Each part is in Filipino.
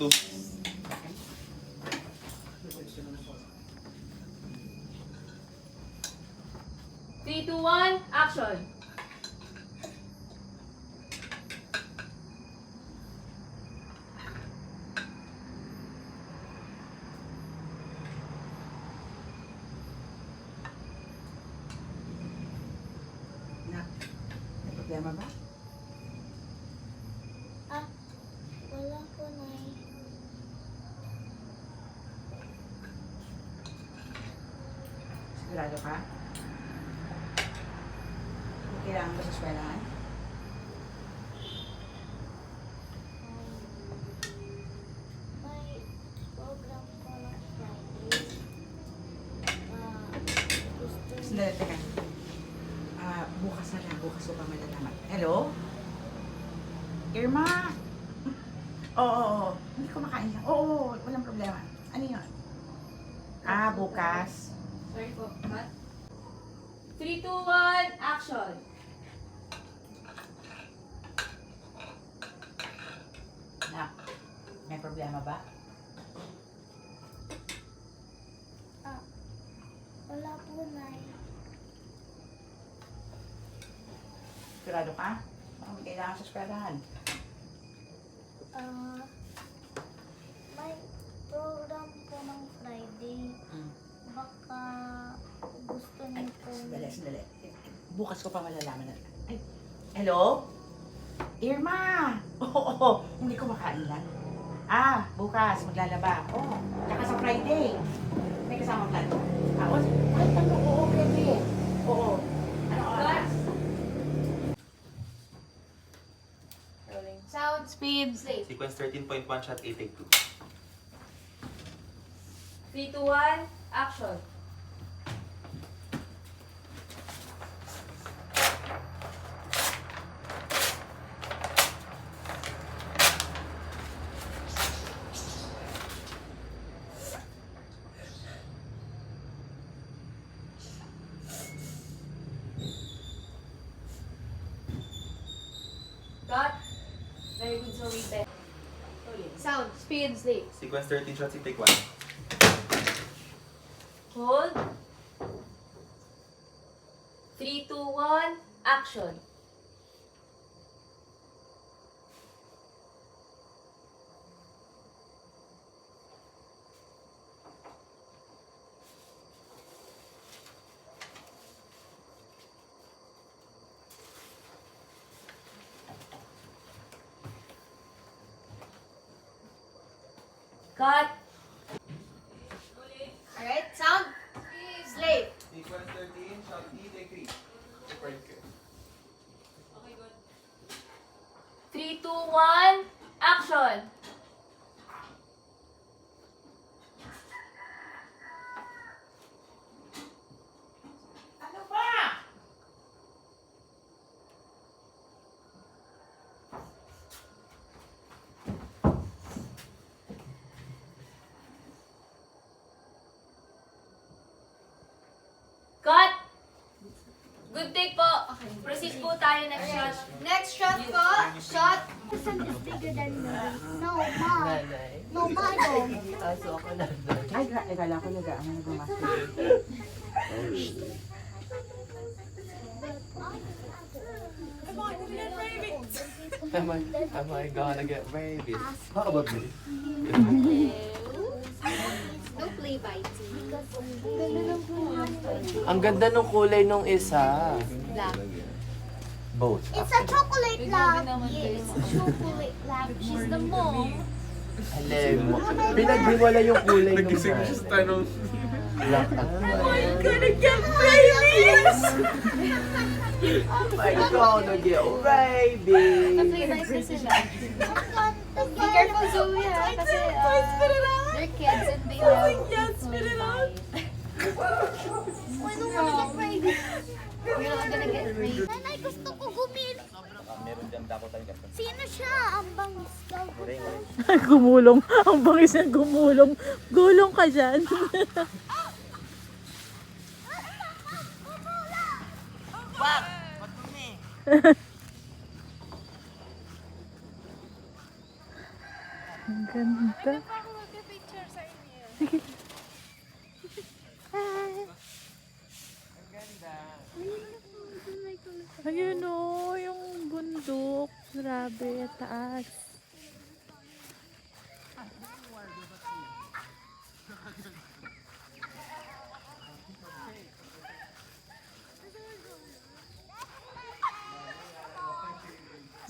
3, 2, 1, action! May problema ba? Wala po, Nay. Sigurado ka? May kailangan ba sa eskwelahan? May program ko ng Friday. Gusto Sandali, teka. Bukas na lang. Bukas ko pa malalaman. Hello? Irma? Oo. Hindi ko makain lang. Oo, walang problema. Ano yun? Bukas. Sorry po, cut. 3, 2, 1, action! Nak, may problema ba? Wala po, Nay. Sigurado ka? Baka may kailangan sa eskwelahan. May program po ng Friday. Baka gusto niyo po. Sandali. Bukas ko pa malalaman. Ay, hello? Irma! Oo, hindi ko makain lang. Bukas, maglalaba. Tsaka sa Friday. May kasama plan. Pwede. Oo. Ano oras? Rolling. Sound, speed, slate. Sequence 13.1, shot 8, take 2. 3, 2, 1, action! Cut. Very good, so wait there. Rolling. Sound, speed, slate. Sequence 13, shot 6, take 1. Hold. 3, 2, 1, action. Cut. Alright, sound. Slate. Sequence 13, shot E, take 3. Okay, good. 3, 2, 1, action. Ano ba? Cut. Good take po. Proceed po tayo next shot. Next shot po. Shot. Sun is bigger than me. No, Ma. No, Ma, no. Ay, akala ko nag-master. Am I gonna get rabies? How about me? No play biting. Ang ganda ng kulay nung isa. Black. Both. It's a chocolate Grabe lab. naman, Yes, it's a chocolate lab. She's the mom. Alam mo. Pinaghiwala yung kulay nung tanong. black at white. Gonna get babies! Oh my God, gonna get rabies. Play nice na sila. Be careful, Zoe, ha? Kasi they're kids and they have to fight. Why don't wanna get ready? You're not gonna get raped. Nanay, gusto ko gumil. Meron dyan dapat tayo kapag. Sino siya? Ang bangis daw. Gumulong. Ang bangis na gumulong. Gulong ka dyan. Wag! Madumi! Ganda. Sige. Hi. Ayun o, yung bundok. Grabe, taas.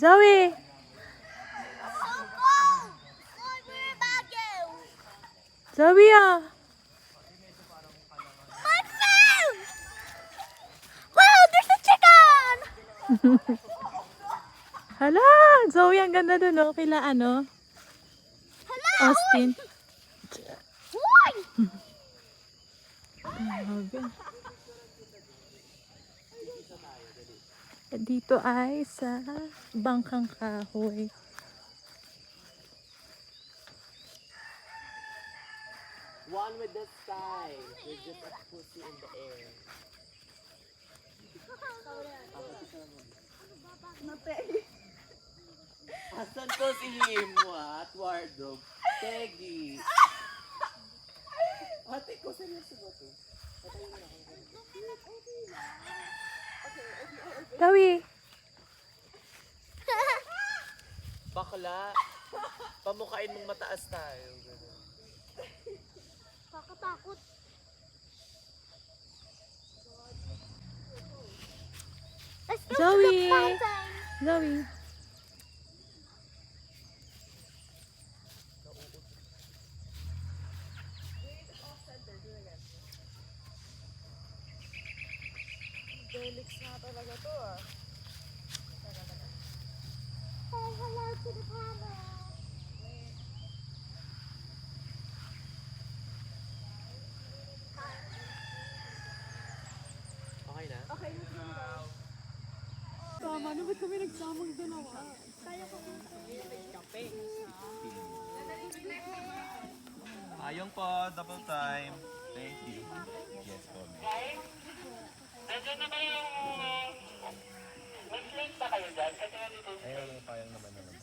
Zoe! Zoe ah! Wow, there's a chicken! Hala! Zoe, ang ganda dun oh. Kila ano? Austin. Why? Grabe. Dito ay sa Bangkang Kahoy. One with the sky. There's just a pussy in the air. Asan po si Himwa at wardrobe? Peggy. Ate ko, seryoso ba to? Zoe! Bakla. Pamukain mong mataas tayo. Ganun. Kakatakot. Let's go to Zoe! the fountain. Zoe! Say hello to the camera. Okay na? Ayong po, double time. Thank you. Yes po. Ayun, kayang naman naman.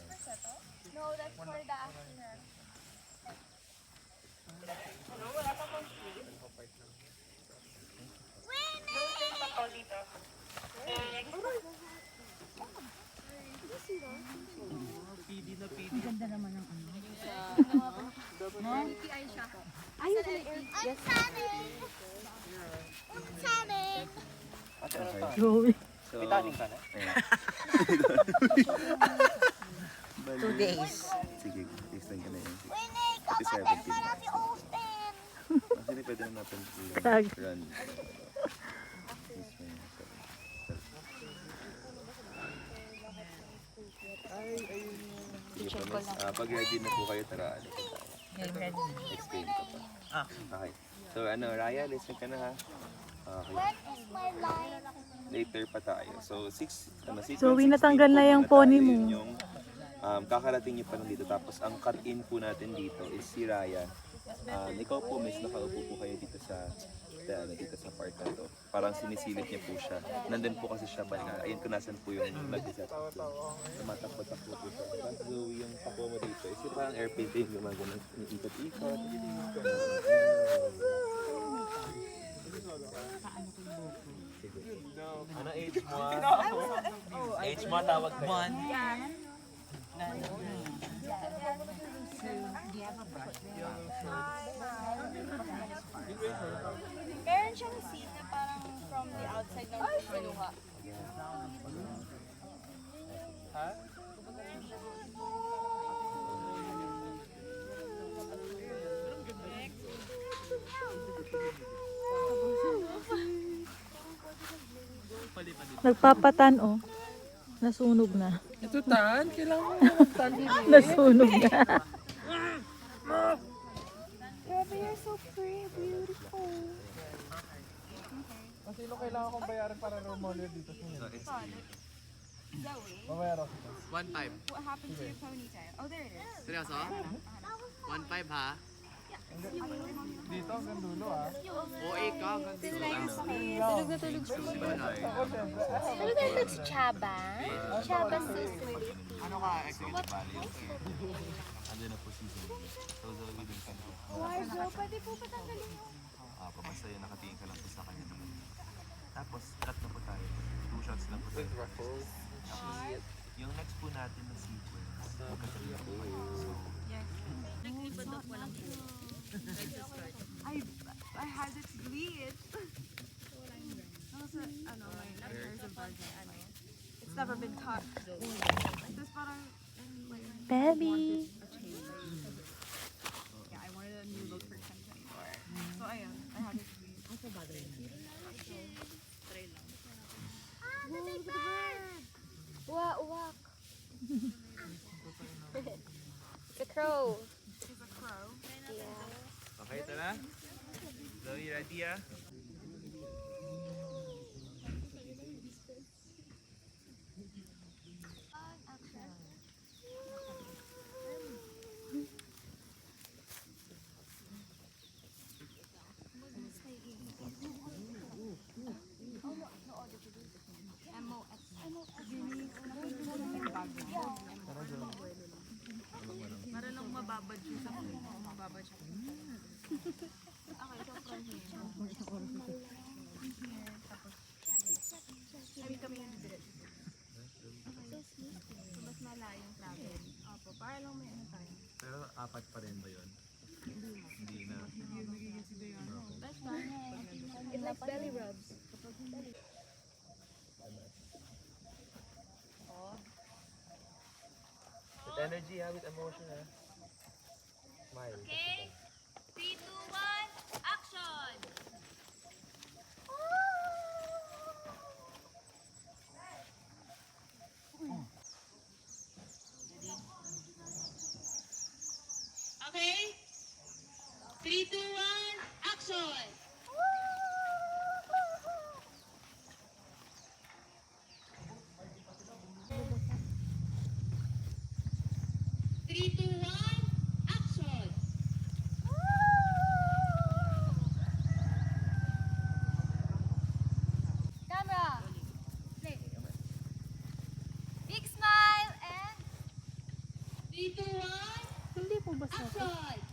No, that's for the afternoon. I'm tanning. I'm tanning. Zoe. Bitaning ka na? 2 days. Sige, extend ka na yun. Winnie, come on, 17. let's run the Austin. Actually, pwede na natin Tag. run. Sige po, miss. Pag ready na po kayo, tara. Explain ko pa. Okay. So, Raya, listen ka na ha. Okay. When is my line? Later pa tayo. So, 6, Zoe, natanggal na yung pony mo. Yung, kakarating niyo pa lang dito. Tapos, ang cut-in po natin dito is si Raya. Ikaw po, miss, nakaupo po kayo dito sa part na to. Parang sinisilip niya po siya. Nandun po kasi siya banda. Ayun kung nasan po yung nag-set up doon. Tumatakbo-takbo po siya. Tapos Zoe, yung takbo mo dito, is yung parang airplane din, gumagano, ikot-ikot. Ano age mo? Age mo, tawag ka. 1. Meron siyang seat na parang from the outside ng kinuha. Nagpapatan oh. Nasunog na. Ito tan, kailangan mo tan. Nasunog na. Grabe, you're so pretty, beautiful. Sino kailangan kong bayaran para rumolyo dito sa inyo? Zoe, Babayaran ko ito. 1.5. what happened to your ponytail? Oh, there it is. Seryoso? 1.5 ha? Dito hanggang dulo ah. OA ka, ganti ko lang. Tulog na tulog siya. Ako syempre. Tulog na tulog si Chaba. Chaba so sweet. Ano ka, executive value? Andiyan na po si Zoe. So Zoe, dun ka na. Pwede po patanggalin yung... Basta yun, nakatingin ka lang po sa kanya. Tapos, cut na po tayo. 2 shots lang po tayo. Tapos, yung next po natin na sequence, magkasali na po kayo. So, I had it bleed. My hair's a virgin. It's never been cut. Tapos parang, Baby. yeah, I wanted a new look for 2024. So ayun, I had it bleed. The big bird! Uwak. It's a crow. It's a crow. Yeah. Okay, ito na. Zoe, ready ah? Para lang mababad siya sa phone. Mababad siya. Okay, so from here. Tapos, kami yung diretso. So, mas malayo yung travel. Opo, para lang may ano tayo. pero 4 pa rin ba yun? Hindi na. That's fine. It likes belly rubs. With energy ha, with emotion ha. Smile. Okay? 3, 2, 1, action! Okay? 3, 2, 1, action! Three, two, one, action! Camera. Play. Big smile and... 3, 2, 1, Hindi po ba sa action!